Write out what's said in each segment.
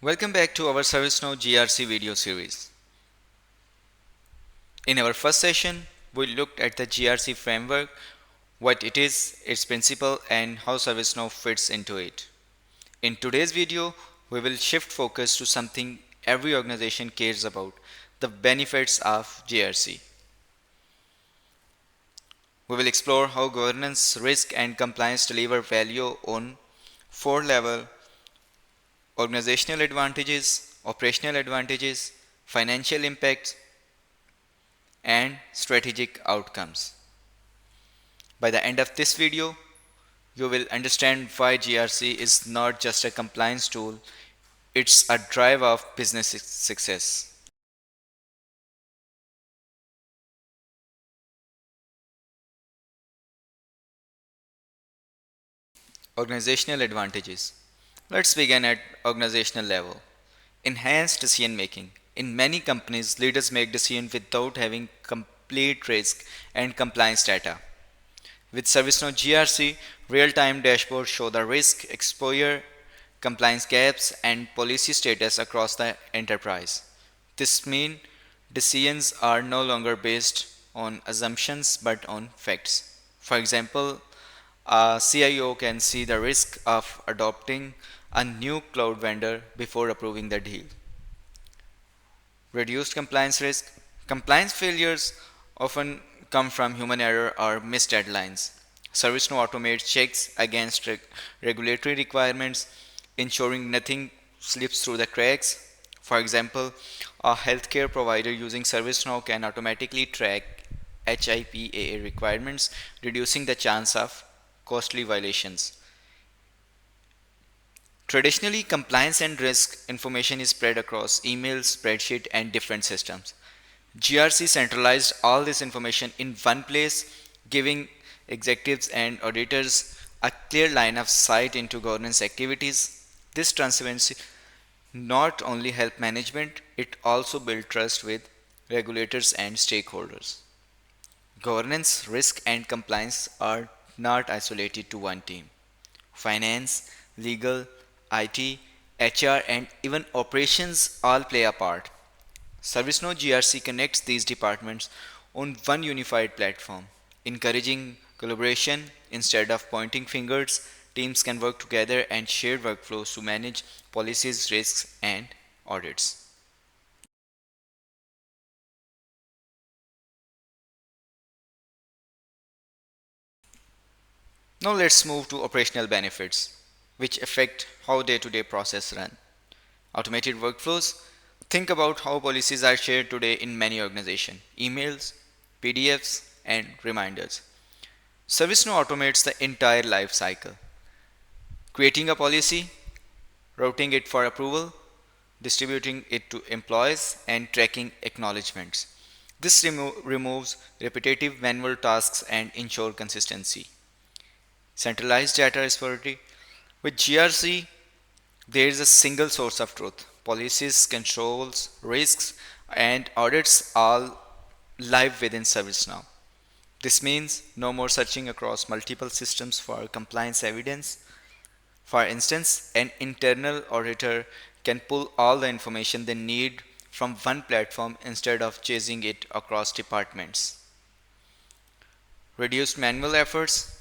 Welcome back to our ServiceNow GRC video series. In our first session, we looked at the GRC framework, what it is, its principle, and how ServiceNow fits into it. In today's video, we will shift focus to something every organization cares about, the benefits of GRC. We will explore how governance, risk, and compliance deliver value on four levels: organizational advantages, operational advantages, financial impacts, and strategic outcomes. By the end of this video, you will understand why GRC is not just a compliance tool, it's a driver of business success. Organizational advantages. Let's begin at organizational level. Enhanced decision making. In many companies, leaders make decisions without having complete risk and compliance data. With ServiceNow GRC, real-time dashboards show the risk, exposure, compliance gaps, and policy status across the enterprise. This means decisions are no longer based on assumptions but on facts. For example, a CIO can see the risk of adopting a new cloud vendor before approving the deal. Reduced compliance risk. Compliance failures often come from human error or missed deadlines. ServiceNow automates checks against regulatory requirements, ensuring nothing slips through the cracks. For example, a healthcare provider using ServiceNow can automatically track HIPAA requirements, reducing the chance of costly violations. Traditionally, compliance and risk information is spread across email, spreadsheet, and different systems. GRC centralized all this information in one place, giving executives and auditors a clear line of sight into governance activities. This transparency not only help management, it also build trust with regulators and stakeholders. Governance, risk, and compliance are not isolated to one team. Finance, legal, IT, HR, and even operations all play a part. ServiceNow GRC connects these departments on one unified platform, encouraging collaboration instead of pointing fingers. Teams can work together and share workflows to manage policies, risks, and audits. Now let's move to operational benefits, which affect how day-to-day process run. Automated workflows. Think about how policies are shared today in many organizations: emails, PDFs, and reminders. ServiceNow automates the entire life cycle, creating a policy, routing it for approval, distributing it to employees, and tracking acknowledgements. This removes repetitive manual tasks and ensure consistency. Centralized data repository. With GRC, there is a single source of truth. Policies, controls, risks, and audits all live within ServiceNow. This means no more searching across multiple systems for compliance evidence. For instance, an internal auditor can pull all the information they need from one platform instead of chasing it across departments. Reduced manual efforts.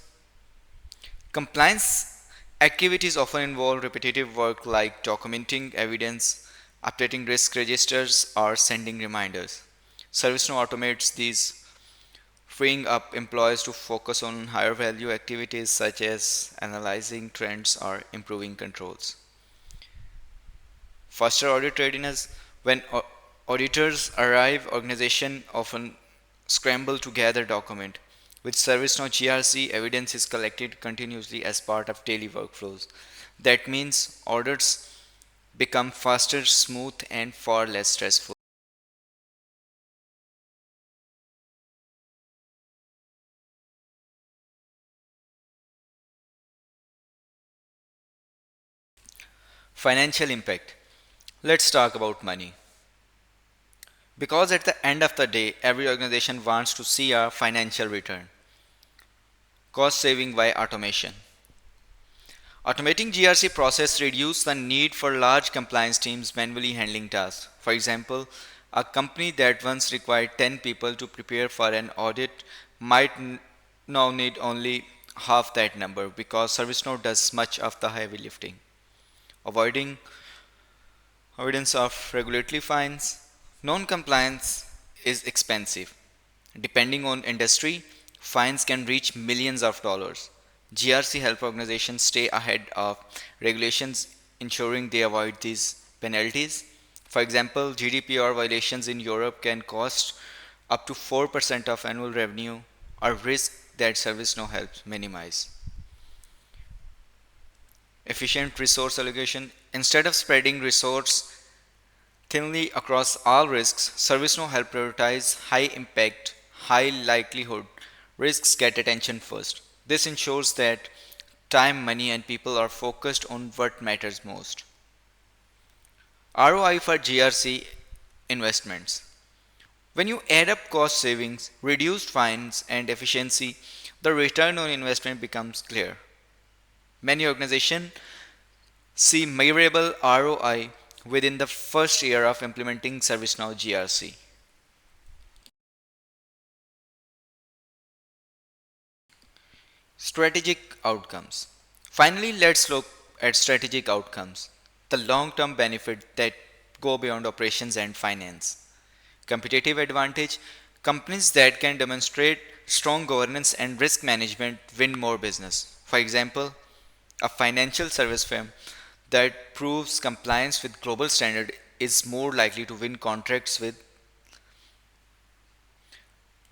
Compliance activities often involve repetitive work like documenting evidence, updating risk registers, or sending reminders. ServiceNow automates these, freeing up employees to focus on higher value activities such as analyzing trends or improving controls. Faster audit readiness. When auditors arrive, organizations often scramble to gather document. With ServiceNow GRC, evidence is collected continuously as part of daily workflows. That means audits become faster, smooth, and far less stressful. Financial impact. Let's talk about money. Because at the end of the day, every organization wants to see a financial return. Cost saving by automation. Automating GRC process reduces the need for large compliance teams manually handling tasks. For example, a company that once required 10 people to prepare for an audit might now need only half that number because ServiceNow does much of the heavy lifting. Avoiding avoidance of regulatory fines. Non-compliance is expensive. Depending on industry, fines can reach millions of dollars. GRC help organizations stay ahead of regulations, ensuring they avoid these penalties. For example, GDPR violations in Europe can cost up to 4% of annual revenue, a risk that ServiceNow helps minimize. Efficient resource allocation. Instead of spreading resource thinly across all risks, ServiceNow help prioritize high impact, high likelihood risks get attention first. This ensures that time, money, and people are focused on what matters most. ROI for GRC investments. When you add up cost savings, reduced fines, and efficiency, the return on investment becomes clear. Many organizations see measurable ROI within the first year of implementing ServiceNow GRC. Strategic outcomes. Finally, let's look at strategic outcomes, the long term benefit that go beyond operations and finance. Competitive advantage. Companies that can demonstrate strong governance and risk management win more business. For example, a financial service firm that proves compliance with global standard is more likely to win contracts with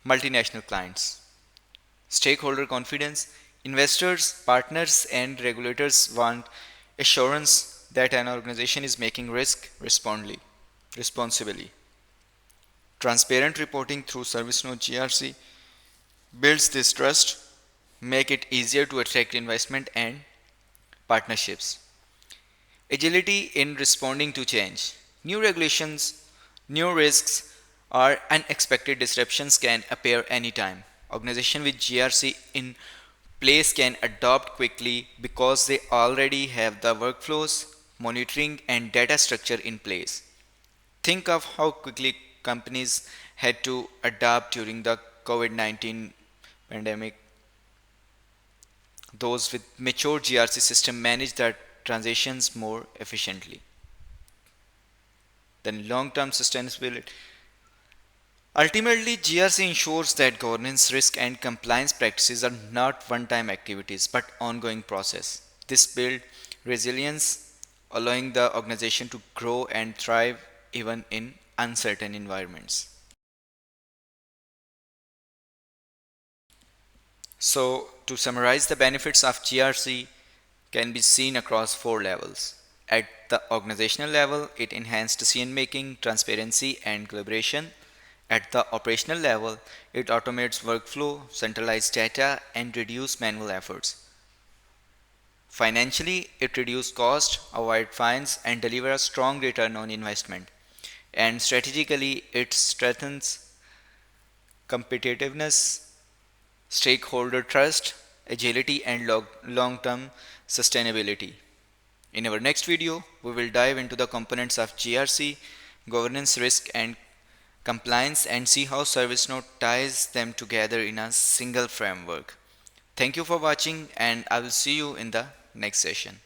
multinational clients. Stakeholder confidence. Investors, partners, and regulators want assurance that an organization is making risk responsibly. Transparent reporting through ServiceNow GRC builds this trust, make it easier to attract investment and partnerships. Agility in responding to change. New regulations, new risks, or unexpected disruptions can appear anytime. Organization with GRC in place can adopt quickly because they already have the workflows, monitoring, and data structure in place. Think of how quickly companies had to adapt during the COVID 19 pandemic. Those with mature GRC system manage their transitions more efficiently. Then long-term sustainability. Ultimately, GRC ensures that governance, risk, and compliance practices are not one-time activities but ongoing process. This builds resilience, allowing the organization to grow and thrive even in uncertain environments. So, to summarize, the benefits of GRC can be seen across four levels. At the organizational level, it enhances decision making, transparency, and collaboration. At the operational level, it automates workflow, centralizes data, and reduces manual efforts. Financially, it reduces cost, avoids fines, and delivers a strong return on investment. And strategically, it strengthens competitiveness, stakeholder trust, agility, and long term sustainability. In our next video, we will dive into the components of GRC, governance, risk, and compliance, and see how ServiceNow ties them together in a single framework. Thank you for watching, and I will see you in the next session.